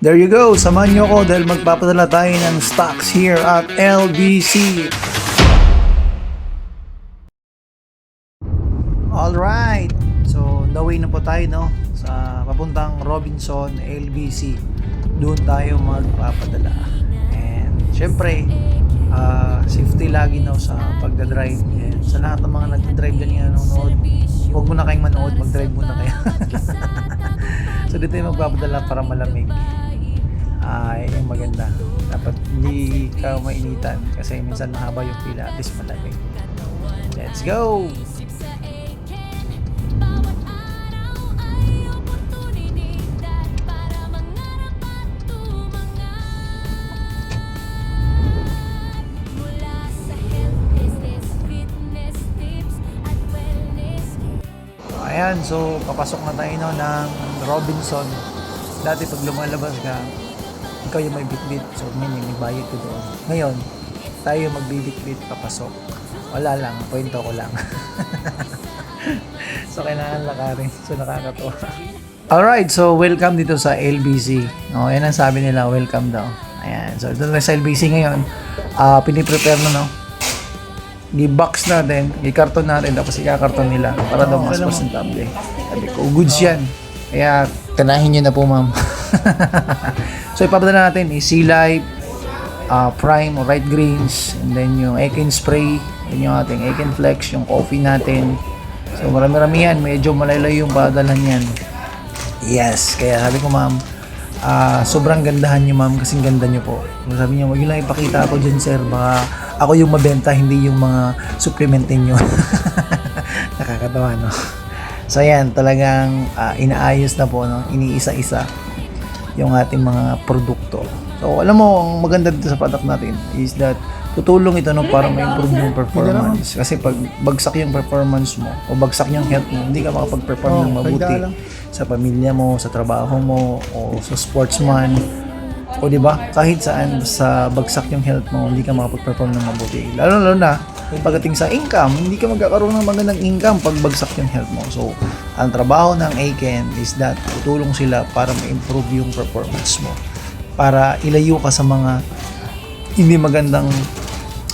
There you go, samahan nyo ako dahil magpapadala tayo ng stocks here at LBC. Alright, so the way na po tayo sa papuntang Robinson, LBC. Doon tayo magpapadala. And syempre, safety lagi sa pagdadrive. And sa lahat ng mga nagdadrive dyan yung nanonood, huwag mo na kayong manood, mag-drive muna kayo. So dito yung magpapadala para malamig. Yung maganda. Dapat hindi ka mainitan kasi minsan mahaba yung pila, at least malamig. Let's go! Ayan, so papasok na tayo ng Robinson. Dati pag lumalabas ka, ikaw yung may bitbit, so may bayad ko doon. Ngayon, tayo magbibitbit papasok. Wala lang, kwento ko lang. So kailangan lakarin, so nakakatawa. Alright, so welcome dito sa LBC. Yan ang sabi nila, welcome daw. Ayan, so ito na sa LBC ngayon. Piniprepare na i-box natin, i-karton natin, tapos i-karton nila para daw mas presentable. Sabi ko, goods yan. Kaya, tanahin nyo na po, ma'am. So, ipapadala natin Sea Life, Prime or Right Greens, and then yung Eken Spray, yun yung ating Eken Flex, yung coffee natin. So, marami-rami yan. Medyo malaylay yung padalhan yan. Yes, kaya sabi ko, ma'am, sobrang gandahan nyo, ma'am, kasing ganda nyo po. Sabi niya, wag nyo lang ipakita ako dyan, sir. Baka ako yung mabenta, hindi yung mga supplementin nyo. Nakakatawa, no? So, yan, talagang inaayos na po, iniisa-isa yung ating mga produkto. So, alam mo, ang maganda dito sa product natin is that tutulong ito para ma-improve yung performance. Kasi pag bagsak yung performance mo o bagsak yung health mo, hindi ka makapag-perform ng mabuti sa pamilya mo, sa trabaho mo, o sa sportsman. O diba, kahit saan sa bagsak yung health mo, hindi ka makapag-perform ng mabuti. Lalo na, pagdating sa income, hindi ka magkakaroon ng magandang income pag bagsak yung health mo. So, ang trabaho ng Eken is that tutulong sila para ma-improve yung performance mo. Para ilayo ka sa mga hindi magandang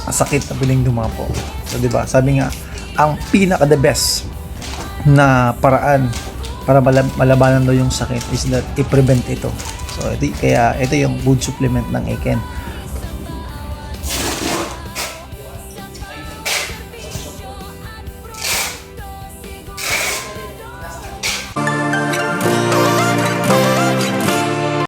sakit na piling dumapo. So, diba, sabi nga, ang pinaka-the best na paraan para malabanan daw yung sakit is that i-prevent ito. So, kaya ito yung food supplement ng Eken